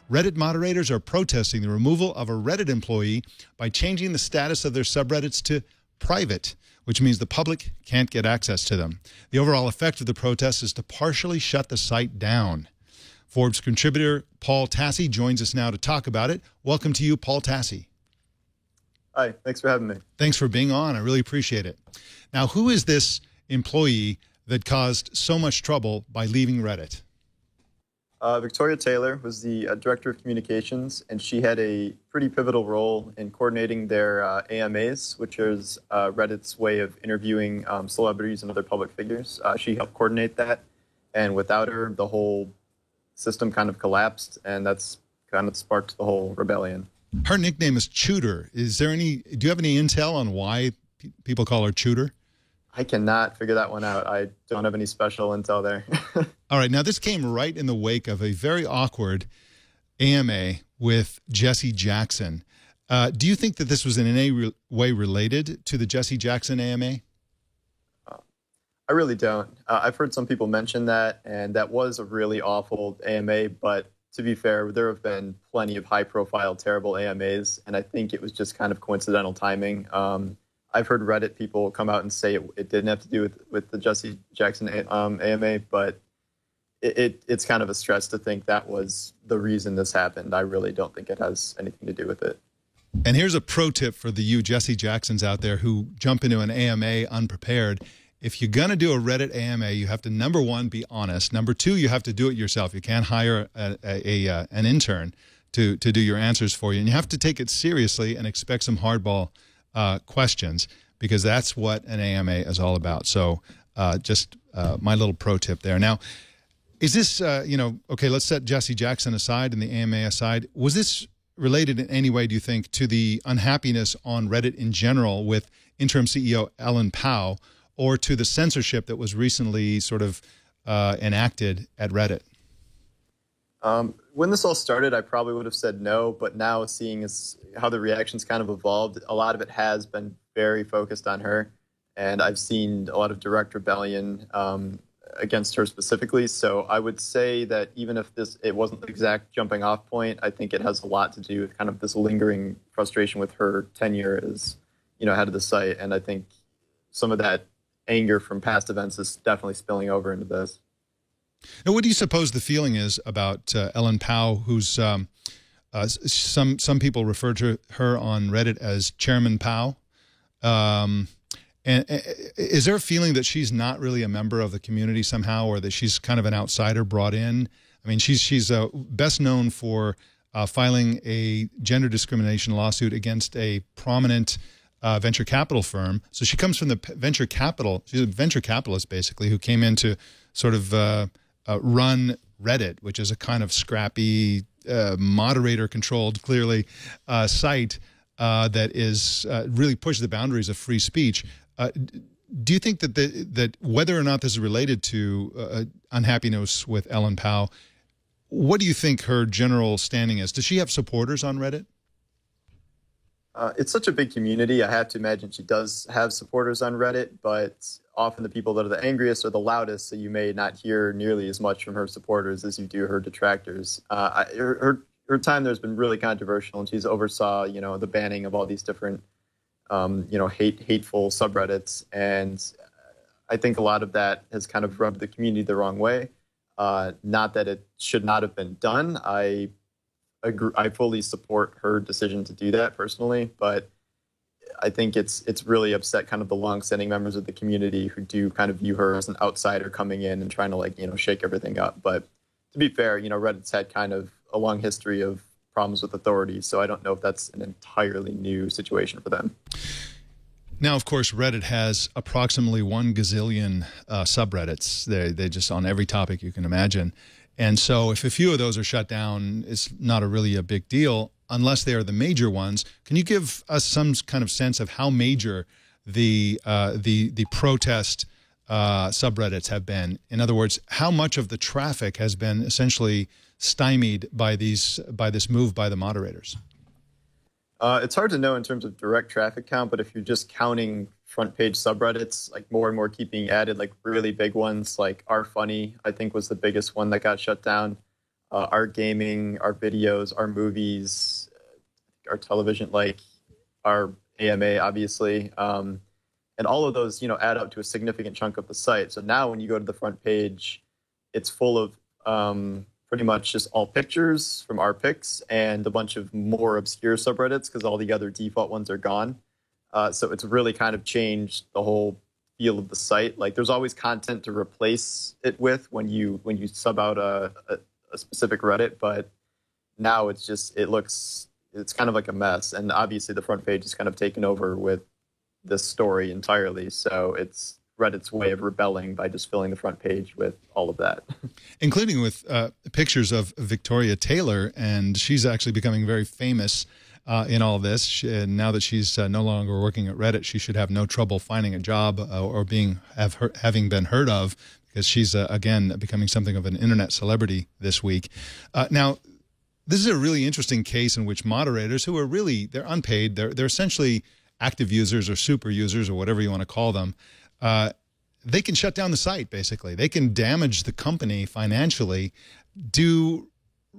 Reddit moderators are protesting the removal of a Reddit employee by changing the status of their subreddits to private, which means the public can't get access to them. The overall effect of the protest is to partially shut the site down. Forbes contributor Paul Tassi joins us now to talk about it. Welcome to you, Paul Tassi. Hi, thanks for having me. Thanks for being on. I really appreciate it. Now, who is this employee that caused so much trouble by leaving Reddit? Victoria Taylor was the director of communications, and she had a pretty pivotal role in coordinating their AMAs, which is Reddit's way of interviewing celebrities and other public figures. She helped coordinate that, and without her, the whole system kind of collapsed, and that's kind of sparked the whole rebellion. Her nickname is Tudor. Do you have any intel on why people call her Tudor? I cannot figure that one out. I don't have any special intel there. All right. Now, this came right in the wake of a very awkward AMA with Jesse Jackson. Do you think that this was in any way related to the Jesse Jackson AMA? I really don't. I've heard some people mention that, and that was a really awful AMA, but to be fair, there have been plenty of high-profile, terrible AMAs, and I think it was just kind of coincidental timing. I've heard Reddit people come out and say it didn't have to do with the Jesse Jackson AMA, but it's kind of a stretch to think that was the reason this happened. I really don't think it has anything to do with it. And here's a pro tip for you Jesse Jacksons out there who jump into an AMA unprepared. If you're going to do a Reddit AMA, you have to, number one, be honest. Number two, you have to do it yourself. You can't hire an intern to do your answers for you. And you have to take it seriously and expect some hardball questions, because that's what an AMA is all about. So just my little pro tip there. Now, is this, okay, let's set Jesse Jackson aside and the AMA aside. Was this related in any way, do you think, to the unhappiness on Reddit in general with interim CEO Ellen Pao, or to the censorship that was recently sort of enacted at Reddit? When this all started, I probably would have said no, but now seeing as how the reactions kind of evolved, a lot of it has been very focused on her, and I've seen a lot of direct rebellion against her specifically. So I would say that even if it wasn't the exact jumping off point, I think it has a lot to do with kind of this lingering frustration with her tenure as, head of the site, and I think some of that anger from past events is definitely spilling over into this. Now, what do you suppose the feeling is about Ellen Pao, who's some people refer to her on Reddit as Chairman Pao? And is there a feeling that she's not really a member of the community somehow, or that she's kind of an outsider brought in? I mean, she's best known for filing a gender discrimination lawsuit against a prominent venture capital firm. So she comes from the venture capital. She's a venture capitalist, basically, who came in to sort of run Reddit, which is a kind of scrappy, moderator-controlled, clearly, site that is really pushes the boundaries of free speech. Do you think that whether or not this is related to unhappiness with Ellen Pao, what do you think her general standing is? Does she have supporters on Reddit? It's such a big community. I have to imagine she does have supporters on Reddit, but often the people that are the angriest or the loudest, so you may not hear nearly as much from her supporters as you do her detractors. Her time there's been really controversial, and she's oversaw, the banning of all these different, hateful subreddits, and I think a lot of that has kind of rubbed the community the wrong way. Not that it should not have been done. I fully support her decision to do that personally, but I think it's really upset kind of the long-standing members of the community who do kind of view her as an outsider coming in and trying to shake everything up. But to be fair, Reddit's had kind of a long history of problems with authorities, so I don't know if that's an entirely new situation for them. Now, of course, Reddit has approximately 1 gazillion subreddits. They just on every topic you can imagine. And so if a few of those are shut down, it's not really a big deal unless they are the major ones. Can you give us some kind of sense of how major the protest subreddits have been? In other words, how much of the traffic has been essentially stymied by this move by the moderators? It's hard to know in terms of direct traffic count, but if you're just counting front page subreddits, like more and more keep being added, like really big ones like Are Funny, I think was the biggest one that got shut down. our gaming, our videos, our movies, our television, like our AMA, obviously. And all of those, add up to a significant chunk of the site. So now when you go to the front page, it's full of pretty much just all pictures from our picks and a bunch of more obscure subreddits because all the other default ones are gone. So it's really kind of changed the whole feel of the site. Like there's always content to replace it with when you sub out a specific Reddit, but now it's kind of like a mess. And obviously the front page is kind of taken over with this story entirely. So it's Reddit's way of rebelling by just filling the front page with all of that. Including with pictures of Victoria Taylor, and she's actually becoming very famous in all this. Now that she's no longer working at Reddit, she should have no trouble finding a job or having been heard of, because she's, again, becoming something of an internet celebrity this week. Now, this is a really interesting case in which moderators, who are really, they're unpaid, they're essentially active users or super users or whatever you want to call them, they can shut down the site, basically. They can damage the company financially. Do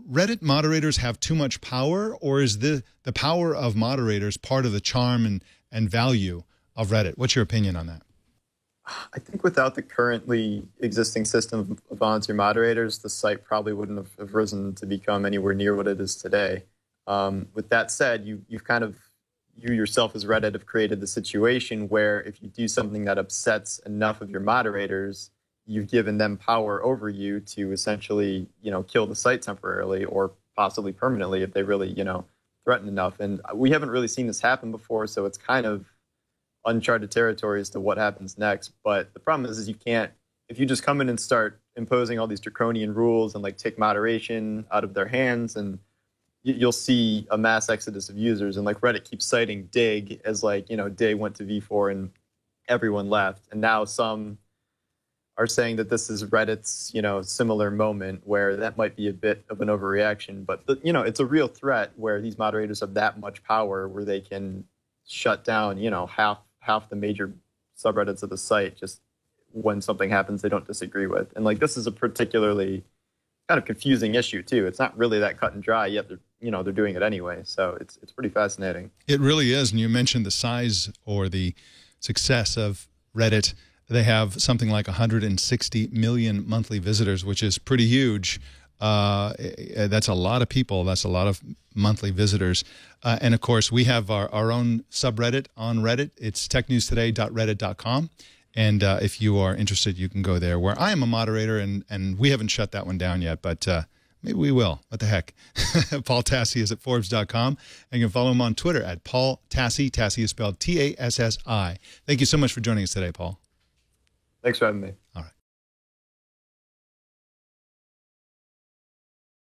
Reddit moderators have too much power, or is the power of moderators part of the charm and value of Reddit? What's your opinion on that? I think without the currently existing system of volunteer moderators, the site probably wouldn't have risen to become anywhere near what it is today. With that said, you yourself as Reddit have created the situation where if you do something that upsets enough of your moderators, you've given them power over you to essentially, kill the site temporarily or possibly permanently if they really, threaten enough. And we haven't really seen this happen before, so it's kind of uncharted territory as to what happens next. But the problem is you can't, if you just come in and start imposing all these draconian rules and like take moderation out of their hands, and you'll see a mass exodus of users. And like Reddit keeps citing Dig as like, Dig went to V4 and everyone left. And now some are saying that this is Reddit's, similar moment where that might be a bit of an overreaction. But, it's a real threat where these moderators have that much power where they can shut down, half the major subreddits of the site just when something happens they don't disagree with. And like this is a particularly kind of confusing issue too. It's not really that cut and dry, yet they're doing it anyway. So it's pretty fascinating. It really is. And you mentioned the size or the success of Reddit. They have something like 160 million monthly visitors, which is pretty huge. That's a lot of people. That's a lot of monthly visitors. And of course, we have our own subreddit on Reddit. It's technewstoday.reddit.com. And if you are interested, you can go there, where I am a moderator, and we haven't shut that one down yet, but maybe we will. What the heck? Paul Tassi is at Forbes.com. And you can follow him on Twitter at Paul Tassi. Tassi is spelled Tassi. Thank you so much for joining us today, Paul. Thanks for having me. All right.